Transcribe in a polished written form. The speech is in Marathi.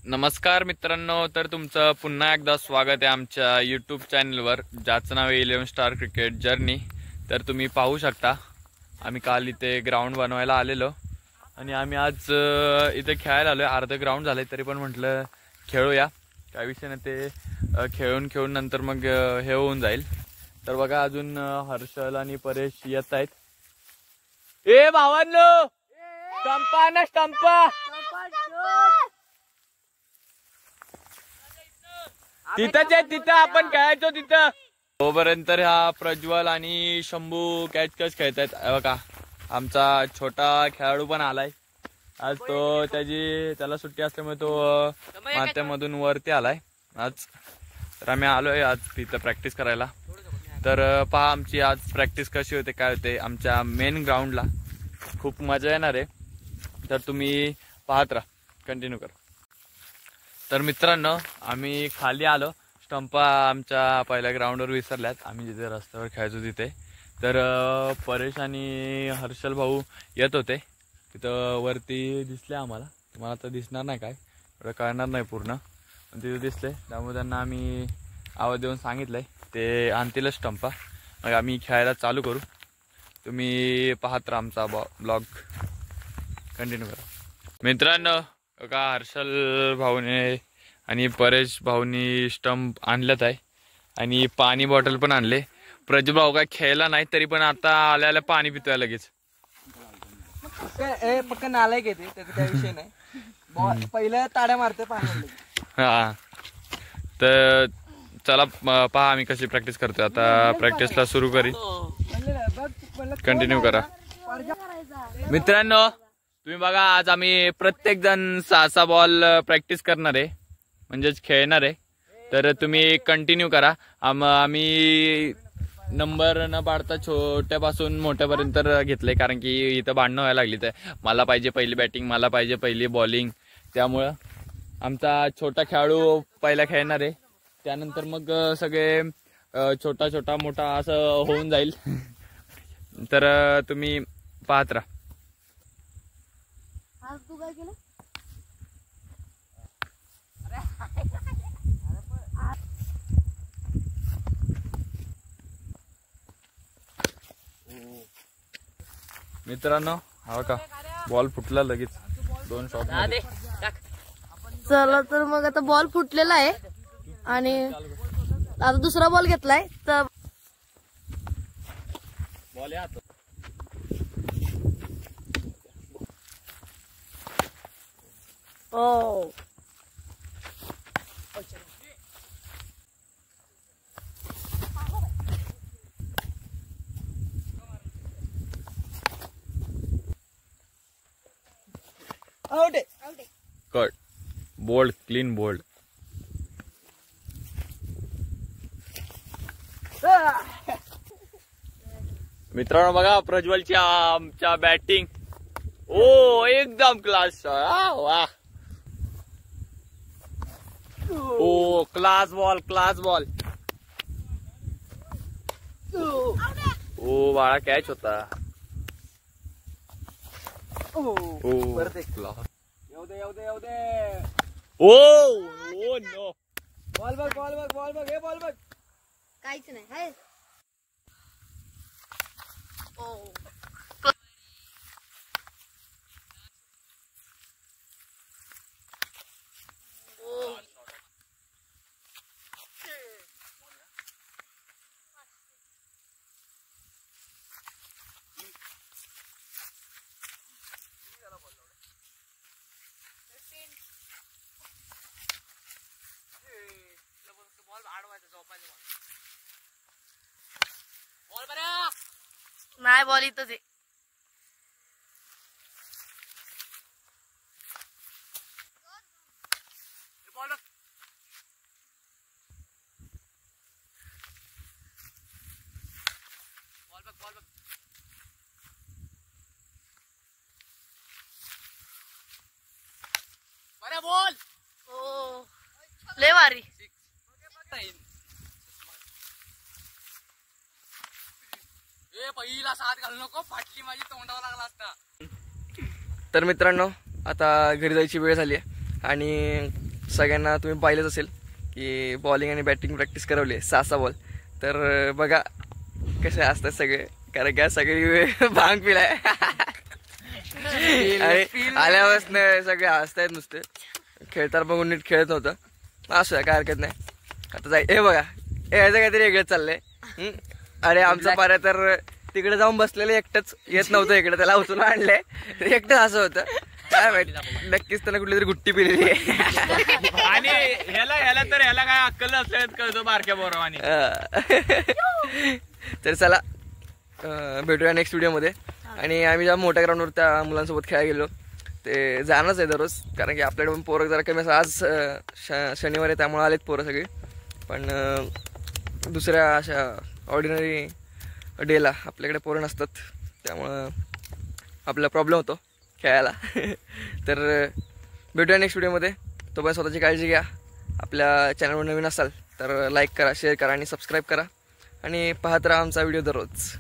नमस्कार मित्रांनो, तर तुमचं पुन्हा एकदा स्वागत आहे आमच्या यूट्यूब चॅनलवर, ज्याचं नाव आहे 11 स्टार क्रिकेट जर्नी। तर तुम्ही पाहू शकता आम्ही काल इथे ग्राउंड बनवायला आलेलो आणि आम्ही आज इथे खेळायला आलो आहे। अर्ध ग्राउंड झालं तरी पण म्हटलं खेळूया, काय विषय नाही। ते खेळून नंतर मग हे होऊन जाईल। तर बघा अजून हर्षल आणि परेश येत आहेत। ए भावांनो, स्टंपा ना स्टंपा, तिथंच आहे, तिथं आपण खेळायचो तिथं। तोपर्यंत हा प्रज्वल आणि शंभू कॅच खेळतायत। बघा आमचा छोटा खेळाडू पण आलाय आज। त्याला सुट्टी असल्यामुळे तो माथ्यामधून वरती आलाय आज। तर आम्ही आलोय आज तिथं प्रॅक्टिस करायला। तर पहा आमची आज प्रॅक्टिस कशी होते, काय होते आमच्या मेन ग्राउंडला। खूप मजा येणार आहे, तर तुम्ही पाहत राहा, कंटिन्यू करा। तर मित्रांनो, आम्ही खाली आलो। स्टंपा आमच्या पहिल्या ग्राउंडवर विसरल्यात, आम्ही जिथे रस्त्यावर खेळायचो तिथे। तर परेश आणि हर्षल भाऊ येत होते तिथं, वरती दिसले आम्हाला। तुम्हाला तर दिसणार नाही, काय एवढं कळणार नाही पूर्ण, पण तिथे दिसले। त्यामुळे त्यांना आम्ही आवाज देऊन सांगितलंय, ते आणतीलच स्टंपा। मग आम्ही खेळायला चालू करू। तुम्ही पाहत राहा आमचा ब्लॉग, कंटिन्यू करा। मित्रांनो का हर्षल भाऊने आणि परेश भाऊनी स्टंप आणल्यात आहे आणि पाणी बॉटल पण आणले। प्रज्वल भाऊ काय खेळला नाही, तरी पण आता आल्याला पाणी पितोय लगेच। पक्का नालाय घेते, त्या विषय नाही। पहिल्या ताड्या मारते पाणी। हा, तर चला पहा आम्ही कशी प्रॅक्टिस करतोय। आता प्रॅक्टिसला सुरू करी, कंटिन्यू करा। मित्रांनो तुम्ही बघा, आज आम्ही प्रत्येक जण 6 बॉल प्रॅक्टिस करणार आहे, म्हणजेच खेळणार आहे। तर तुम्ही कंटिन्यू करा। आम्ही नंबर न पाडता छोट्यापासून मोठ्यापर्यंत घेतले, कारण की इथं भांडणं व्हायला लागली। तर मला पाहिजे पहिली बॅटिंग, मला पाहिजे पहिली बॉलिंग, त्यामुळं आमचा छोटा खेळाडू पहिला खेळणार आहे। त्यानंतर मग सगळे छोटा मोठा असं होऊन जाईल। तर तुम्ही पाहत राहा। तू काय केलं? मित्रांनो हा का बॉल फुटला लगेच, 2 शॉट। चला तर मग आता बॉल फुटलेला आहे आणि आता दुसरा बॉल घेतलाय। तर बॉल या ओ आउट आहे। Cut, bowled, clean bowled. मित्रांनो बघा प्रज्वलची आमच्या बॅटिंग, ओ एकदम क्लास। वाह, ओ क्लास बॉल। ओ बाळा कॅच होता। ओ क्लास। येऊ दे। ओ नो, बॉल बघ, हे बॉल बघ। काहीच नाही हाय। ओ नाही, बॉल इथंच आहे। बॉल ओ लय भारी। पहिला साथ घालू नको, फाटली माझी तोंडावर लागला असता। तर मित्रांनो आता घरी जायची वेळ झाली आहे आणि सगळ्यांना तुम्ही पाहिलंच असेल की बॉलिंग आणि बॅटिंग प्रॅक्टिस करवली 6 बॉल. तर बघा कसे असतात सगळे, कारण का सगळी भांग पिलाय आणि आल्यापासून सगळे हसतायत नुसते. खेळताना बघून नीट खेळत नव्हतं. असू काय हरकत नाही. आता जाय हे बघा याचं काहीतरी वेगळंच चाललंय. अरे आमचा पाऱ्या तर तिकडे जाऊन बसलेलं एकटंच येत नव्हतं इकडे, त्याला उचलून आणलंय एकटंच असं होतं. काय माहिती नक्कीच त्याला कुठली तरी गुट्टी पिलेली आहे. आणि ह्याला काय अक्कल असल्याच कळतो बारक्या बोरावानी. तर चला भेटूया नेक्स्ट व्हिडिओमध्ये. आणि आम्ही ज्या मोठ्या ग्राउंडवर त्या मुलांसोबत खेळायला गेलो ते जाणंच आहे दररोज, कारण की आपल्याकडे पण पोरं जरा कमी असं. आज शनिवार आहे त्यामुळे आलेत पोरं सगळी, पण दुसऱ्या अशा ऑर्डिनरी डेला आपल्याकडे पोरं नसतात, त्यामुळं आपला प्रॉब्लेम होतो खेळायला. तर भेटूया नेक्स्ट व्हिडिओमध्ये. तोपर्यंत स्वतःची काळजी घ्या. आपल्या चॅनलवर नवीन असाल तर लाईक करा, शेअर करा आणि सबस्क्राईब करा आणि पाहत राहा आमचा व्हिडिओ दररोज.